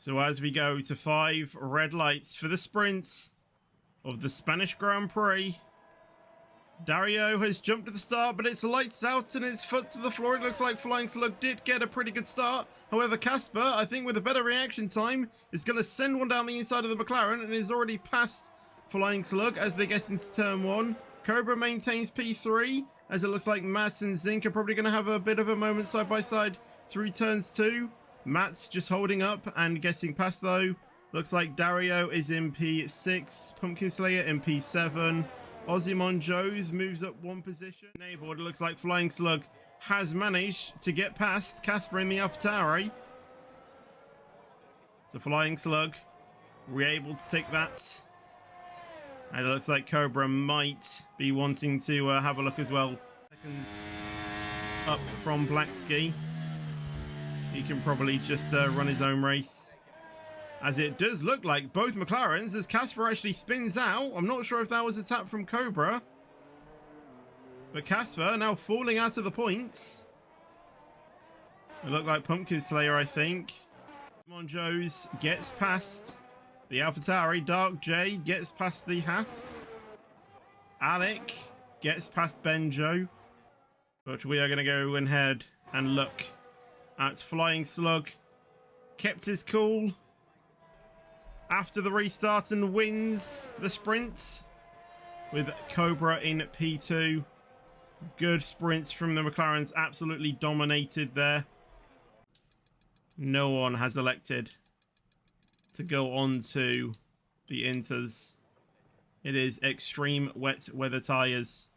So as we go to 5 red lights for the sprint of the Spanish Grand Prix, Dario has jumped to the start, but it's lights out and it's foot to the floor. It looks like Flying Slug did get a pretty good start. However, Casper, I think with a better reaction time, is going to send one down the inside of the McLaren and is already past Flying Slug as they get into turn 1. Cobra maintains P3, as it looks like Matt and Zink are probably going to have a bit of a moment side by side through turns 2. Matt's just holding up and getting past though. Looks like Dario is in P6, Pumpkin Slayer in P7. OZZY moves up 1 position. Enabled, it looks like Flying Slug has managed to get past Casper in the AlphaTauri. So Flying Slug, we're able to take that. And it looks like Cobra might be wanting to have a look as well. Seconds up from Blacksky. He can probably just run his own race. As it does look like both McLarens, as Casper actually spins out. I'm not sure if that was a tap from Cobra. But Casper now falling out of the points. It looked like Pumpkin Slayer, I think. Monjos gets past the AlphaTauri. Dark J gets past the Haas. Alec gets past Benjo. But we are going to go ahead and look at Flying Slug. Kept his cool after the restart and wins the sprint with Cobra in P2. Good sprints from the McLarens, absolutely dominated there. No one has elected to go on to the Inters. It is extreme wet weather tyres.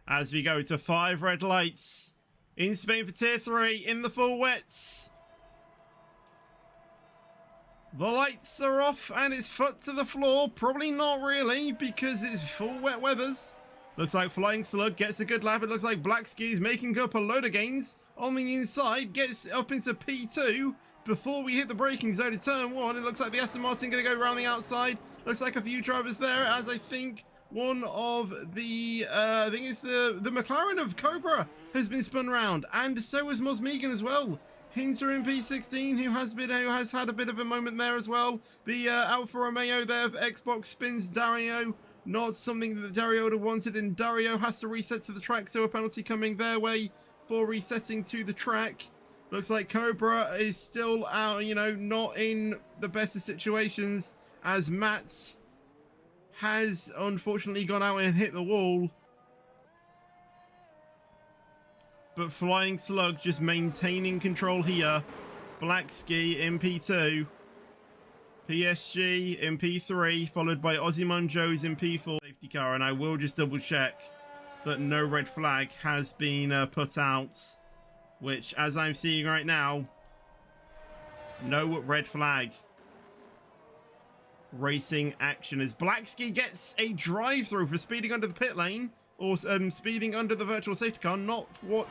As we go to 5 red lights in Spain for Tier 3 in the full wets. The lights are off and it's foot to the floor. Probably not really, because it's full wet weathers. Looks like Flying Slug gets a good lap. It looks like Blacksky is making up a load of gains on the inside. Gets up into P2 before we hit the braking zone in turn 1. It looks like the Aston Martin going to go around the outside. Looks like a few drivers there, as I think one of the, I think it's the McLaren of Cobra has been spun round. And so is Mosmegan as well. Hinter in P16, who has had a bit of a moment there as well. The Alfa Romeo there of Xbox spins Dario. Not something that Dario would have wanted, and Dario has to reset to the track, so a penalty coming their way for resetting to the track. Looks like Cobra is still out, you know, not in the best of situations, as Matt has unfortunately gone out and hit the wall. But Flying Slug just maintaining control here. Blacksky in P2. PSG in P3, followed by OZZY in P4. Safety car, and I will just double check that no red flag has been put out. Which, as I'm seeing right now, no red flag. Racing action as Blacksky gets a drive-through for speeding under the pit lane. Or speeding under the virtual safety car, not what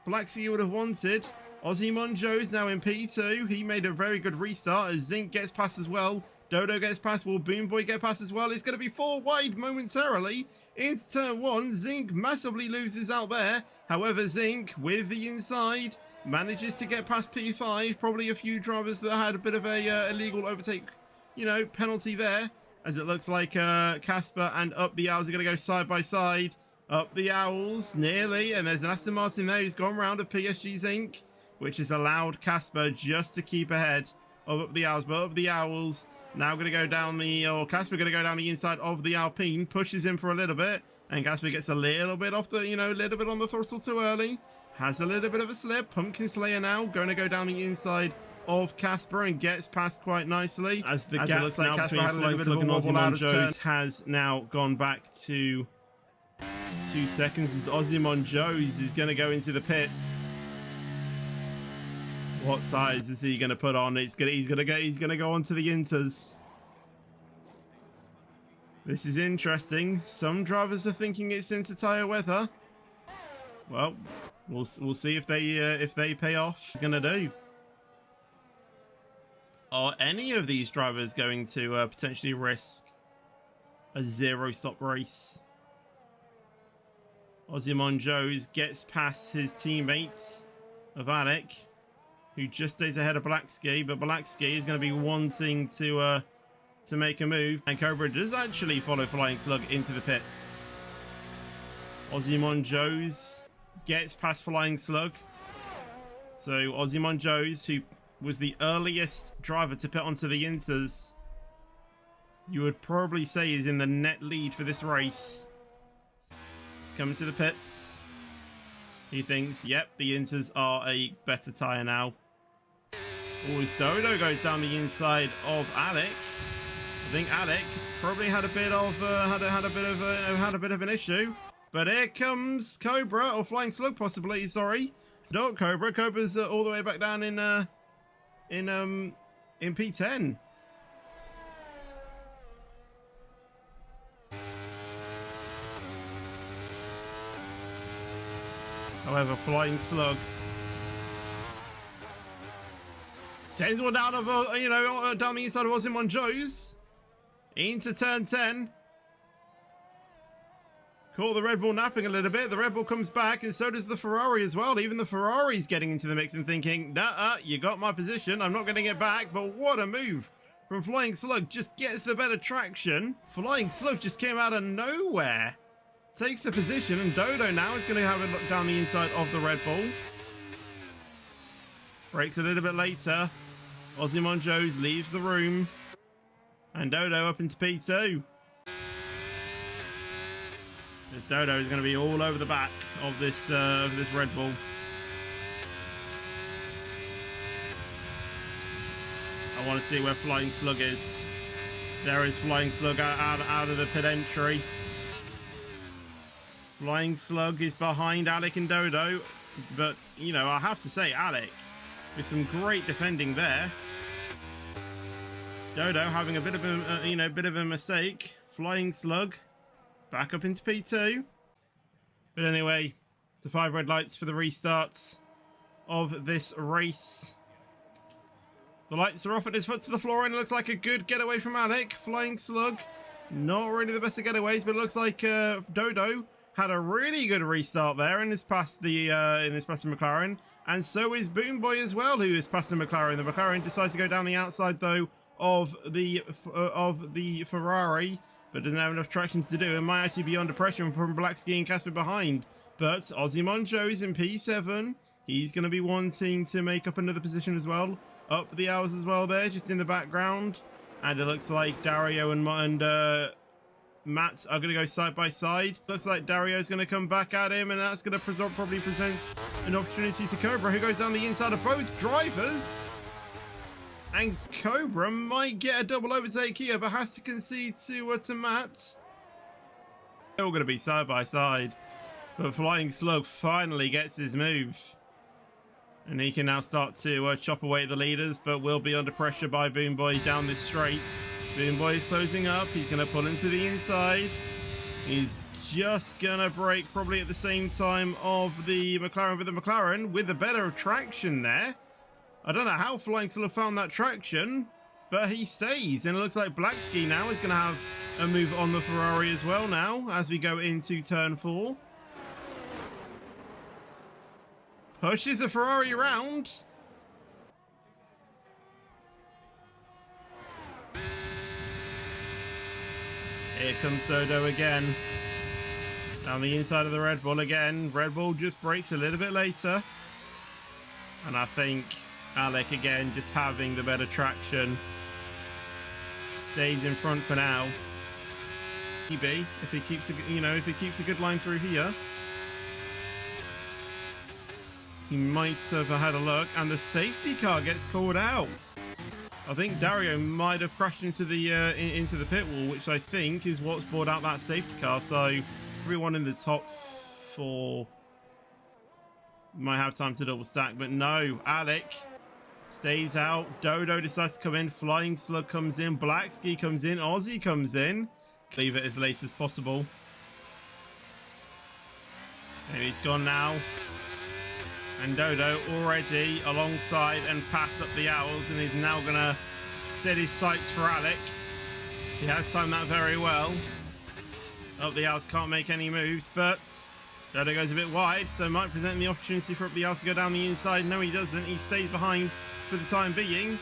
Blacksky would have wanted. OZZY now in P2. He made a very good restart as Zink gets past as well. Dodo gets past. Will Boomboy get past as well? It's going to be 4 wide momentarily into turn 1. Zink massively loses out there. However, Zink with the inside manages to get past P5. Probably a few drivers that had a bit of a illegal overtake, you know, penalty there. As it looks like Casper and Up the Owls are going to go side by side. Up the Owls, nearly. And there's an Aston Martin there who's gone round of PSG Zinc, which has allowed Casper just to keep ahead of Up the Owls. But Up the Owls now going to go down the, or Casper going to go down the inside of the Alpine. Pushes him for a little bit. And Casper gets a little bit off the, you know, a little bit on the throttle too early. Has a little bit of a slip. Pumpkin Slayer now going to go down the inside of Casper and gets past quite nicely. As the gap looks like Casper had a little bit of a wobble out of turn. Has now gone back to 2 seconds as OZZY is going to go into the pits. What size is he going to put on? He's going to go onto the Inters. This is interesting. Some drivers are thinking it's Inter tyre weather. Well, we'll see if they pay off. He's going to do. Are any of these drivers going to potentially risk a 0-stop race? OZZY gets past his teammates of Alec, who just stays ahead of Black Ski, but Black Ski is going to be wanting to make a move, and Cobra does actually follow Flying Slug into the pits. Ozymandias gets past Flying Slug. So Ozymandias, who was the earliest driver to pit onto the Inters, you would probably say is in the net lead for this race. He's coming to the pits. He thinks, yep, the Inters are a better tyre now. Always Dodo goes down the inside of Alec. I think Alec probably had a bit of had a bit of an issue. But here comes Cobra, or Flying Slug possibly. Sorry, not Cobra. Cobra's all the way back down in P10. However, Flying Slug sends one down of down the inside of Ozymandias into turn 10. Caught the Red Bull napping a little bit. The Red Bull comes back, and so does the Ferrari as well. Even the Ferrari's getting into the mix and thinking, nah, you got my position. I'm not getting it back. But what a move from Flying Slug. Just gets the better traction. Flying Slug just came out of nowhere. Takes the position, and Dodo now is going to have a look down the inside of the Red Bull. Brakes a little bit later. Ozymandias leaves the room. And Dodo up into P2. Dodo is going to be all over the back of this Red Bull. I want to see where Flying Slug is. There is Flying Slug out of the pit entry. Flying Slug is behind Alec and Dodo, but you know, I have to say, Alec with some great defending there. Dodo having a bit of a mistake. Flying Slug back up into P2. But anyway, to 5 red lights for the restarts of this race. The lights are off at his foot to the floor, and it looks like a good getaway from Alec. Flying Slug, not really the best of getaways, but it looks like Dodo had a really good restart there and is past the McLaren, and so is Boom Boy as well, who is past the McLaren. The McLaren decides to go down the outside though of the Ferrari, but doesn't have enough traction to do, and might actually be under pressure from Black Ski and Casper behind. But Ozymandias in P7. He's going to be wanting to make up another position as well. Up the hours as well there, just in the background. And it looks like Dario and Matt are going to go side by side. Looks like Dario's going to come back at him, and that's going to probably present an opportunity to Cobra, who goes down the inside of both drivers. And Cobra might get a double overtake here, but has to concede to Matt. They're all going to be side by side. But Flying Slug finally gets his move. And he can now start to chop away at the leaders, but will be under pressure by Boom Boy down this straight. Boom Boy is closing up. He's going to pull into the inside. He's just going to brake probably at the same time of the McLaren, with the McLaren with a better traction there. I don't know how Flying Slug found that traction, but he stays. And it looks like Black Ski now is going to have a move on the Ferrari as well now as we go into turn 4. Pushes the Ferrari around. Here comes Dodo again. Down the inside of the Red Bull again. Red Bull just brakes a little bit later. And I think Alec again just having the better traction. Stays in front for now. Maybe if he keeps a good line through here. He might have had a look, and the safety car gets called out. I think Dario might have crashed into the pit wall, which I think is what's brought out that safety car. So everyone in the top 4 might have time to double stack, but no, Alec stays out. Dodo decides to come in. Flying Slug comes in. Black Ski comes in. Ozzy comes in. Leave it as late as possible. And he's gone now. And Dodo already alongside and passed up the owls, and is now going to set his sights for Alec. He has timed that very well. Oh, the owls can't make any moves, but Dodo goes a bit wide, so might present the opportunity for Biel to go down the inside. No, he doesn't. He stays behind for the time being.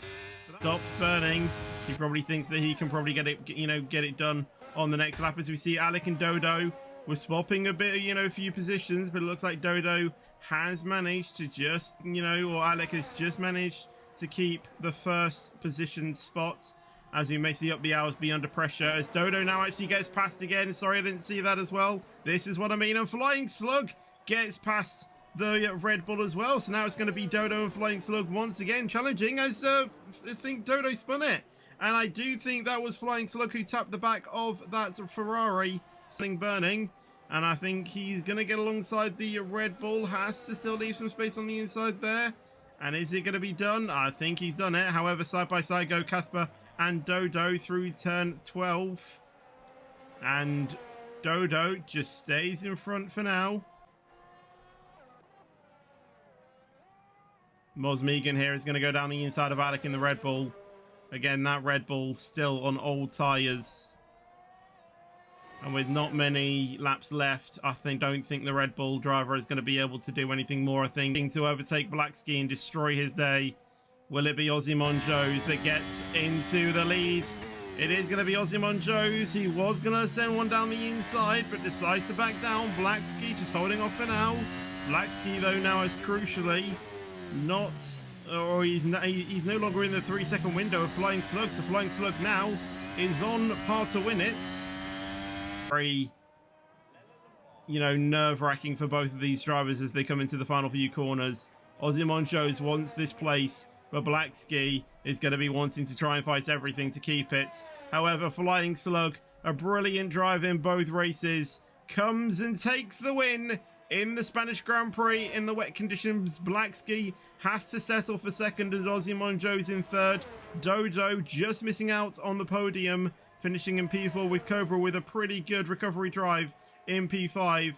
Stops burning. He probably thinks that he can probably get it, get it done on the next lap. As we see Alec and Dodo, we're swapping a bit, a few positions, but it looks like Dodo has managed to just, or Alec has just managed to keep the first position spot. As we may see up the hours be under pressure as Dodo now actually gets past again. Sorry, I didn't see that as well. This is what I mean. And Flying Slug gets past the Red Bull as well. So now it's going to be Dodo and Flying Slug once again challenging as I think Dodo spun it. And I do think that was Flying Slug who tapped the back of that Ferrari, thing burning. And I think he's going to get alongside the Red Bull. Has to still leave some space on the inside there. And is it going to be done? I think he's done it. However, side by side go Casper and Dodo through turn 12. And Dodo just stays in front for now. Moz Megan here is going to go down the inside of Alec in the Red Bull. Again, that Red Bull still on old tyres. And with not many laps left, I don't think the Red Bull driver is going to be able to do anything more. I think to overtake Blackski and destroy his day. Will it be Ozymandias that gets into the lead? It is going to be Ozymandias. He was going to send one down the inside, but decides to back down. Blackski just holding off for now. Blackski, though, now is crucially not... or he's no longer in the 3-second window of Flying Slug. So Flying Slug now is on par to win it. Very, nerve-wracking for both of these drivers as they come into the final few corners. Ozymandias wants this place, but Blackski is going to be wanting to try and fight everything to keep it. However, Flying Slug, a brilliant drive in both races, comes and takes the win in the Spanish Grand Prix in the wet conditions. Blackski has to settle for second and Ozymandias in third. Dodo just missing out on the podium, finishing in P4 with Cobra with a pretty good recovery drive in P5.